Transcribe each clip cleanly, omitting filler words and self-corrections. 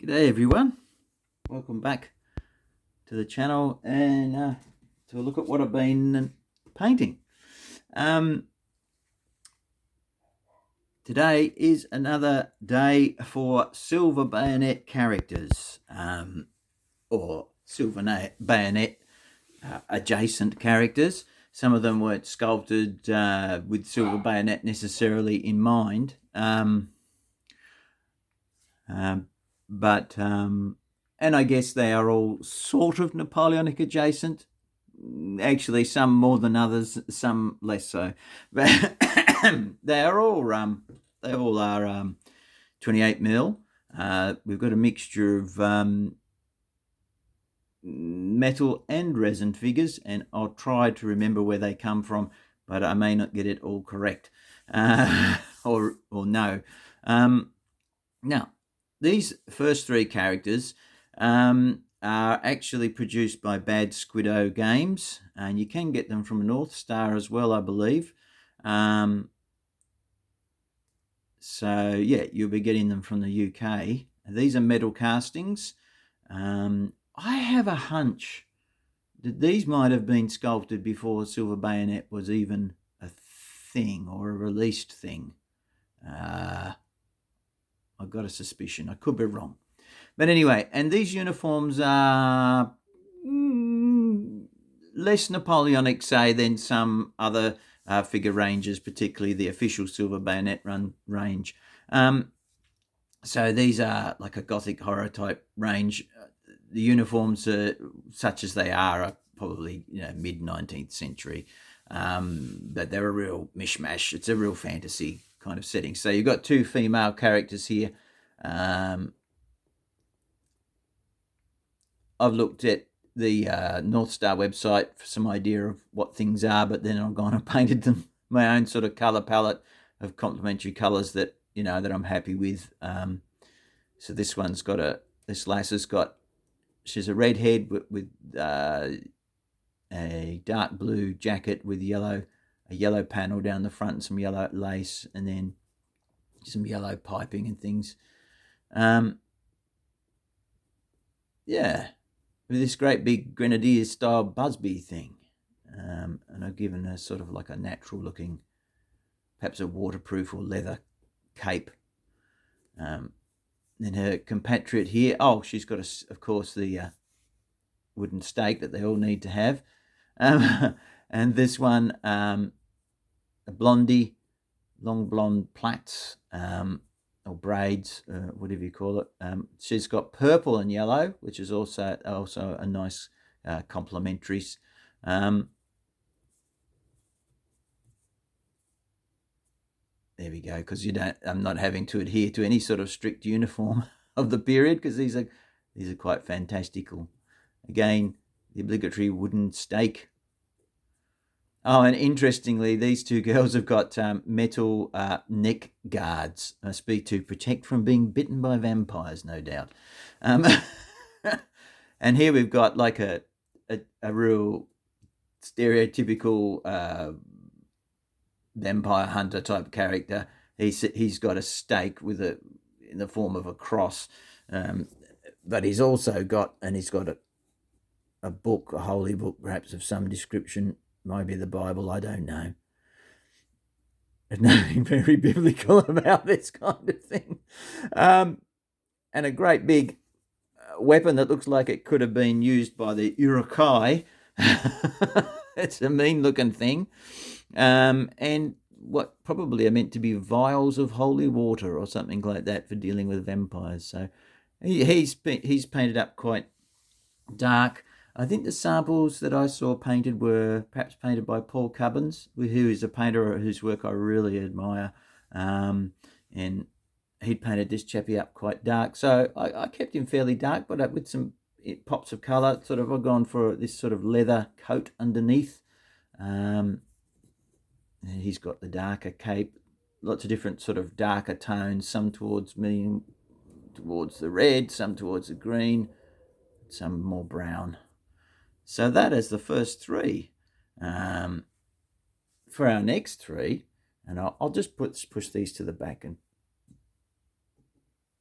G'day everyone, welcome back to the channel and to a look at what I've been painting. Today is another day for Silver Bayonet characters, or Silver Bayonet adjacent characters. Some of them weren't sculpted with Silver Bayonet necessarily in mind, and I guess they are all sort of Napoleonic adjacent. Actually, some more than others, some less so. But they all are 28 mil. We've got a mixture of metal and resin figures, and I'll try to remember where they come from, but I may not get it all correct, or no. Now, these first three characters are actually produced by Bad Squiddo Games, and you can get them from North Star as well, I believe. So yeah, you'll be getting them from the UK. These are metal castings. I have a hunch that these might have been sculpted before Silver Bayonet was even a thing or a released thing. I've got a suspicion. I could be wrong. But anyway, and these uniforms are less Napoleonic, say, than some other figure ranges, particularly the official Silver Bayonet range. So these are like a Gothic horror type range. The uniforms, such as they are probably mid 19th century, but they're a real mishmash. It's a real fantasy kind of setting. So you've got two female characters here. I've looked at the North Star website for some idea of what things are, but then I've gone and painted them my own sort of colour palette of complementary colours that that I'm happy with. So this one's got this lass got, she's a redhead with a dark blue jacket with a yellow panel down the front, and some yellow lace, and then some yellow piping and things. Yeah, with this great big grenadier style Busby thing, and I've given her sort of like a natural looking, perhaps a waterproof or leather cape. Then her compatriot here, she's got of course the wooden stake that they all need to have, and this one, a blondie, long blonde plaits, or braids, whatever you call it. She's got purple and yellow, which is also a nice complementaries. There we go, because I'm not having to adhere to any sort of strict uniform of the period, because these are quite fantastical. Again, the obligatory wooden stake. Oh, and interestingly, these two girls have got metal neck guards. Must be to protect from being bitten by vampires, no doubt. And here we've got like a real stereotypical vampire hunter type character. He's got a stake in the form of a cross, but he's also got a book, a holy book, perhaps of some description. Maybe the Bible, I don't know. There's nothing very biblical about this kind of thing. And a great big weapon that looks like it could have been used by the Urukai. It's a mean-looking thing. And what probably are meant to be vials of holy water or something like that for dealing with vampires. So he's painted up quite dark. I think the samples that I saw painted were perhaps painted by Paul Cubbins, who is a painter whose work I really admire. And he'd painted this chappie up quite dark. So I kept him fairly dark, but with some pops of colour. Sort of, I've gone for this sort of leather coat underneath. And he's got the darker cape, lots of different sort of darker tones, some towards the red, some towards the green, some more brown. So that is the first three. For our next three, and I'll just push these to the back, and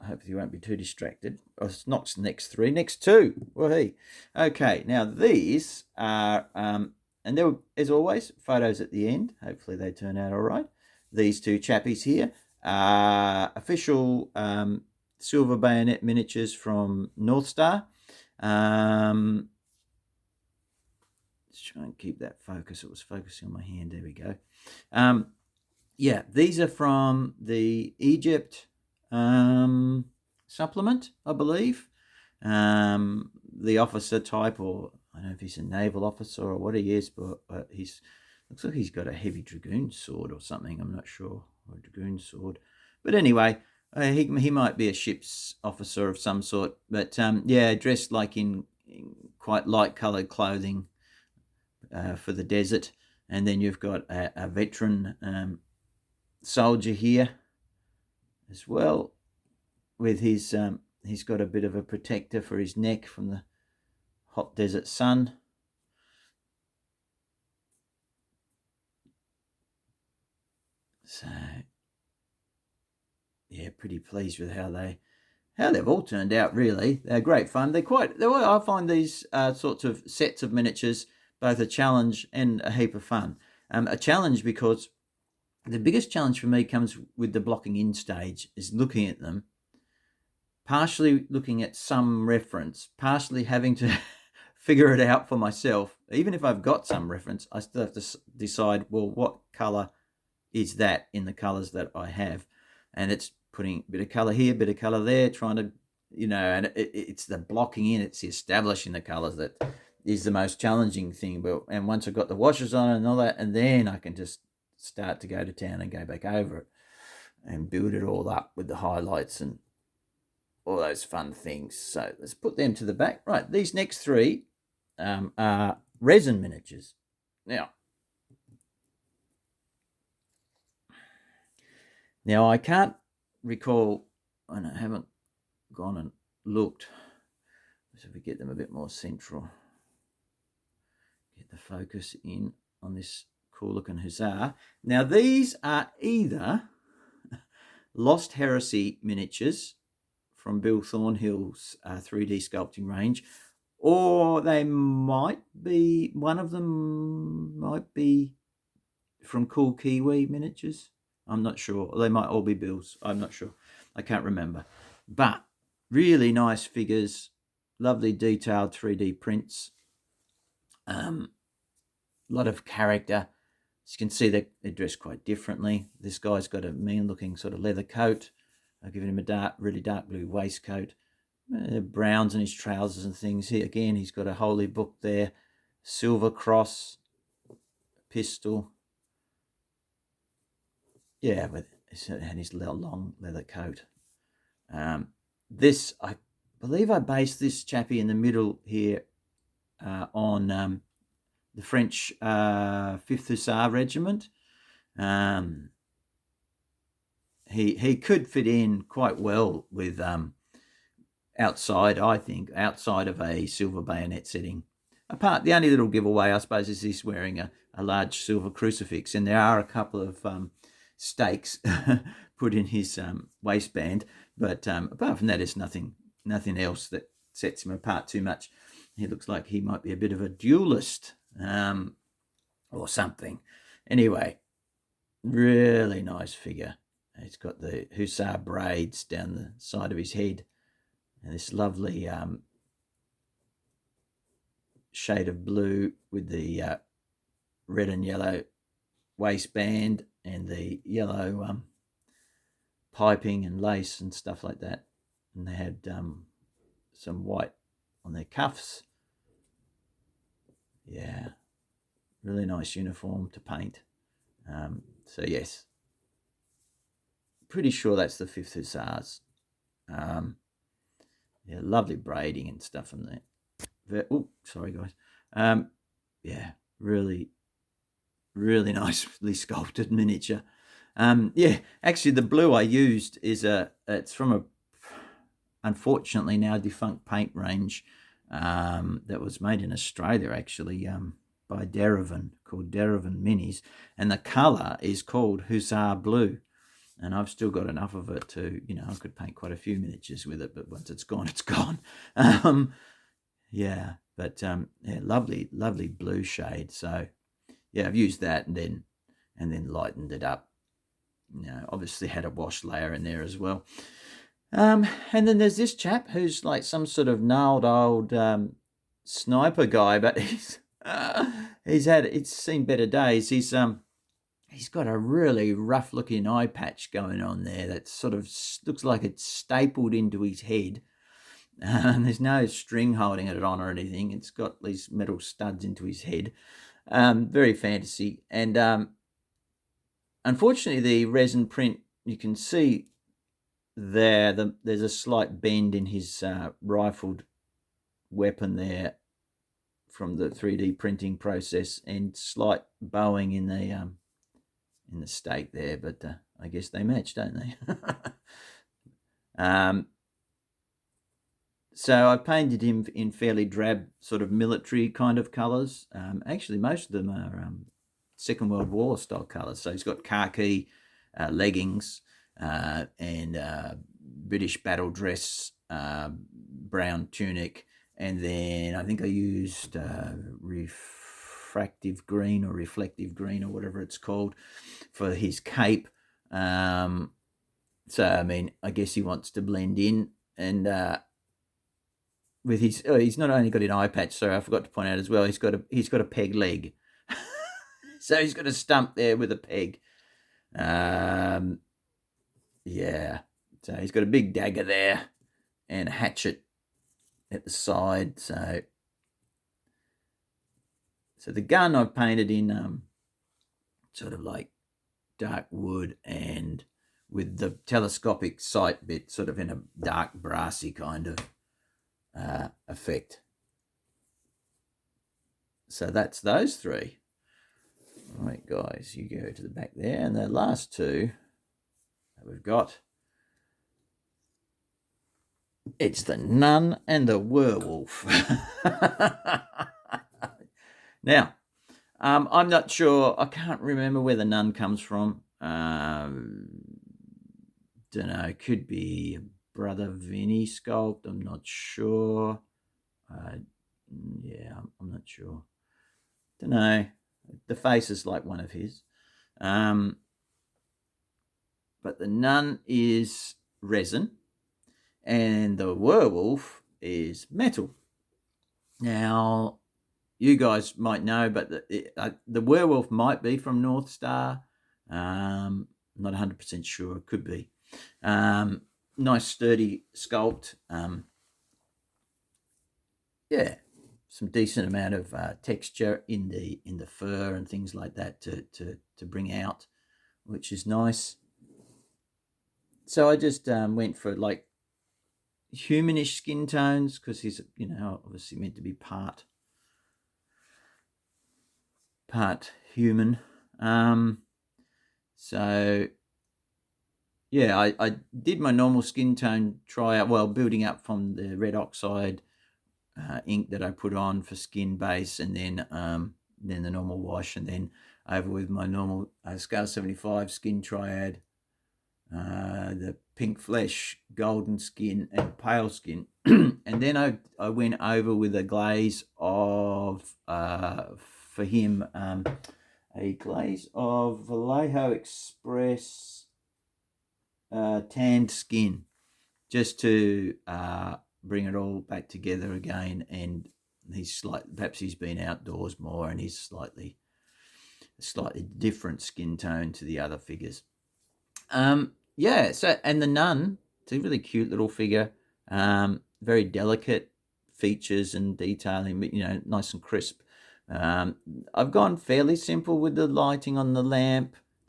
hopefully you won't be too distracted. Oh, it's not next three, next two. Woohoo. Okay, now these are, and there, as always, photos at the end. Hopefully they turn out all right. These two chappies here are official Silver Bayonet miniatures from North Star. Let's try and keep that focus. It was focusing on my hand. There we go. Yeah, these are from the Egypt supplement, I believe. The officer type, or I don't know if he's a naval officer or what he is, but he's looks like he's got a heavy dragoon sword or something. I'm not sure, or a dragoon sword. But anyway, he might be a ship's officer of some sort. But yeah, dressed like in quite light coloured clothing for the desert. And then you've got a veteran soldier here as well, with his he's got a bit of a protector for his neck from the hot desert sun. So yeah, pretty pleased with how they've all turned out. Really, they're great fun. I find these sorts of sets of miniatures both a challenge and a heap of fun. A challenge because the biggest challenge for me comes with the blocking in stage, is looking at them, partially looking at some reference, partially having to figure it out for myself. Even if I've got some reference, I still have to decide, well, what colour is that in the colours that I have? And it's putting a bit of colour here, a bit of colour there, trying to, and it's the blocking in, it's the establishing the colours that is the most challenging thing. And once I've got the washes on and all that, and then I can just start to go to town and go back over it and build it all up with the highlights and all those fun things. So let's put them to the back. Right, these next three are resin miniatures. Now I can't recall, and I haven't gone and looked, so if we get them a bit more central, get the focus in on this cool looking hussar. Now these are either Lost Heresy miniatures from Bill Thornhill's 3D sculpting range, or they might be, one of them might be from Cool Kiwi Miniatures. I'm not sure. They might all be Bill's. I'm not sure. I can't remember. But really nice figures, lovely detailed 3D prints, a lot of character. As you can see, they're dressed quite differently. This guy's got a mean-looking sort of leather coat. I've given him a really dark blue waistcoat, browns in his trousers and things. Here again, he's got a holy book there, silver cross, pistol. Yeah, and his long leather coat. This, I believe I based this chappie in the middle here on the French 5th Hussar Regiment. He could fit in quite well with outside of a Silver Bayonet setting. The only little giveaway, I suppose, is he's wearing a large silver crucifix, and there are a couple of stakes put in his waistband, but apart from that, there's nothing else that sets him apart too much. He looks like he might be a bit of a duelist or something. Anyway, really nice figure. He's got the hussar braids down the side of his head, and this lovely shade of blue with the red and yellow waistband and the yellow piping and lace and stuff like that. And they had some white on their cuffs. Yeah, really nice uniform to paint. So yes, pretty sure that's the 5th Hussars. Yeah, lovely braiding and stuff on there. Oh, sorry guys. Yeah, really nicely sculpted miniature. Yeah, actually the blue I used is it's from a unfortunately now defunct paint range that was made in Australia actually by Derivan, called Derivan Minis, and the colour is called Hussar Blue. And I've still got enough of it to, I could paint quite a few miniatures with it, but once it's gone, it's gone. Yeah, but yeah, lovely, lovely blue shade. So yeah, I've used that and then lightened it up. Obviously had a wash layer in there as well. And then there's this chap who's like some sort of gnarled old sniper guy, but he's seen better days. He's got a really rough looking eye patch going on there that sort of looks like it's stapled into his head. And there's no string holding it on or anything. It's got these metal studs into his head. Very fantasy. And unfortunately, the resin print, you can see there's a slight bend in his rifled weapon there from the 3D printing process, and slight bowing in the stake there. But I guess they match, don't they? So I painted him in fairly drab sort of military kind of colours. Actually, most of them are Second World War style colours. So he's got khaki leggings and British battle dress, brown tunic, and then I think I used refractive green or reflective green or whatever it's called for his cape. So I mean, I guess he wants to blend in, and with his, he's not only got an eye patch. Sorry, I forgot to point out as well. He's got a peg leg, so he's got a stump there with a peg. Yeah, so he's got a big dagger there and a hatchet at the side. So the gun I've painted in sort of like dark wood, and with the telescopic sight bit sort of in a dark brassy kind of effect. So that's those three. All right, guys, you go to the back there, and the last two that we've got, it's the nun and the werewolf. Now, I'm not sure. I can't remember where the nun comes from. Don't know. Could be Brother Vinny sculpt. I'm not sure. Yeah, I'm not sure. Don't know. The face is like one of his. But the nun is resin, and the werewolf is metal. Now, you guys might know, but the werewolf might be from North Star. Not 100% sure. It could be. Nice sturdy sculpt. Yeah, some decent amount of texture in the fur and things like that to bring out, which is nice. So I just went for like humanish skin tones, because he's obviously meant to be part human. So yeah, I did my normal skin tone tryout, well, building up from the red oxide ink that I put on for skin base, and then the normal wash, and then over with my normal Scale 75 skin triad, the pink flesh, golden skin, and pale skin. And then I went over with a glaze of, for him, a glaze of Vallejo Express tanned skin, just to bring it all back together again. And perhaps he's been outdoors more, and he's slightly different skin tone to the other figures. Yeah, so, and the nun, it's a really cute little figure, very delicate features and detailing, but nice and crisp. I've gone fairly simple with the lighting on the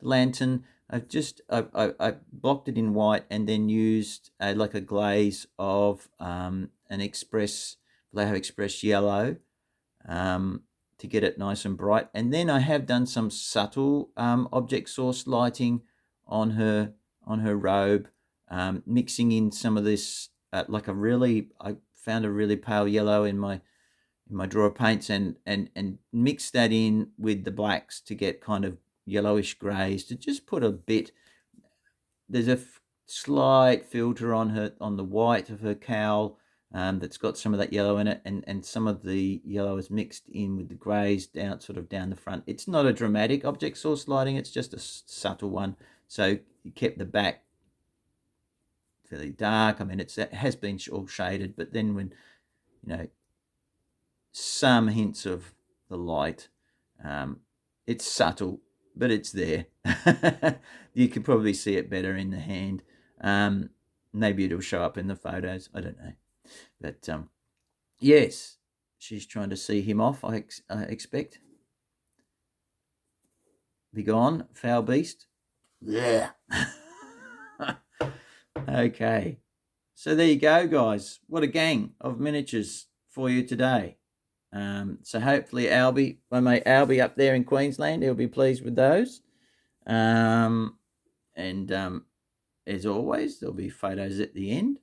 lantern. I blocked it in white, and then used like a glaze of an Vallejo Express yellow, to get it nice and bright. And then I have done some subtle object source lighting on her robe, mixing in some of this I found a really pale yellow in my drawer paints, and mix that in with the blacks to get kind of yellowish greys, to just put a bit there's a slight filter on the white of her cowl that's got some of that yellow in it, and some of the yellow is mixed in with the greys down the front. It's not a dramatic object source lighting, it's just a subtle one. So you kept the back fairly dark. I mean, it has been all shaded, but then when, some hints of the light, it's subtle, but it's there. You can probably see it better in the hand. Maybe it'll show up in the photos, I don't know. But yes, she's trying to see him off, I expect. Be gone, foul beast. Yeah. Okay. So there you go, guys. What a gang of miniatures for you today. So hopefully Albie, my mate Albie up there in Queensland, he'll be pleased with those. And as always, there'll be photos at the end.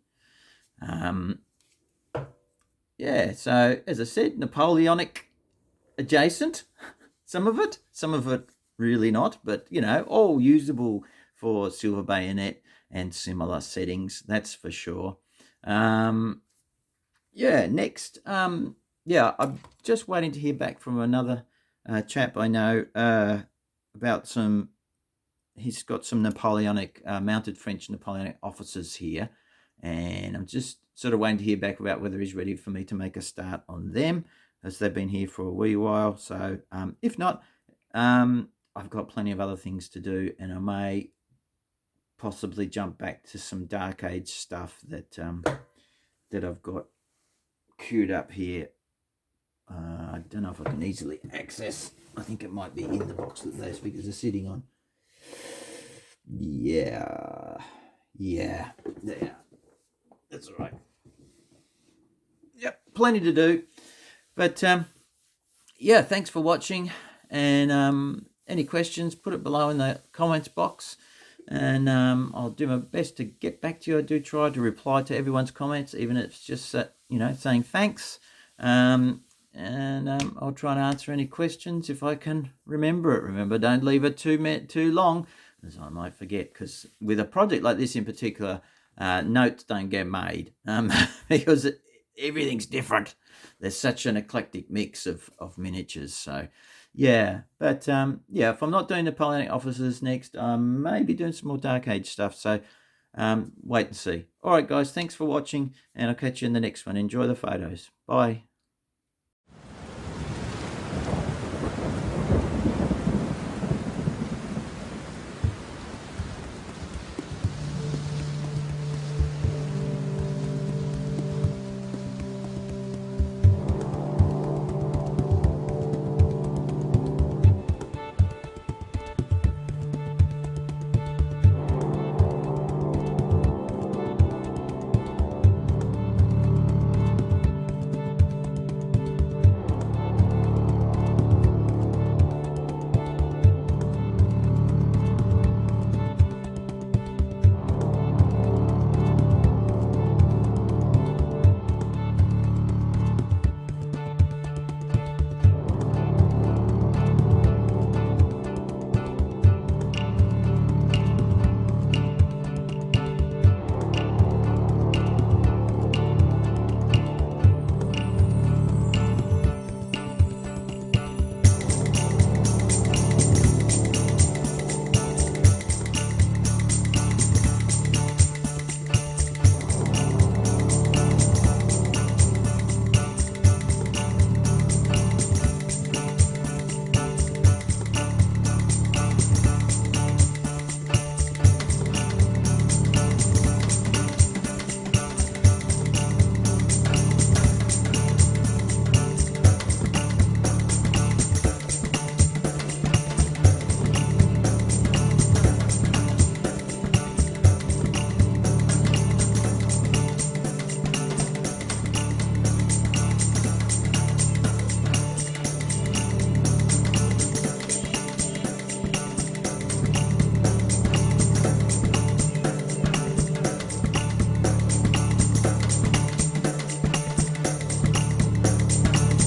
Yeah, so as I said, Napoleonic adjacent, some of it really not, but all usable for Silver Bayonet and similar settings, that's for sure. Next, I'm just waiting to hear back from another chap I know about he's got some Napoleonic, mounted French Napoleonic officers here, and I'm just sort of waiting to hear back about whether he's ready for me to make a start on them, as they've been here for a wee while. So if not, I've got plenty of other things to do, and I may possibly jump back to some Dark Age stuff that I've got queued up here. I don't know if I can easily access. I think it might be in the box that those figures are sitting on. Yeah, that's all right. Yep, plenty to do. But thanks for watching, and any questions, put it below in the comments box, and I'll do my best to get back to you. I do try to reply to everyone's comments, even if it's just saying thanks, and I'll try and answer any questions if I can remember it. Remember, don't leave it too long, as I might forget, because with a project like this in particular, notes don't get made because everything's different. There's such an eclectic mix of miniatures. So but if I'm not doing Napoleonic officers next, I may be doing some more Dark Age stuff. So wait and see. All right, guys, thanks for watching, and I'll catch you in the next one. Enjoy the photos. Bye.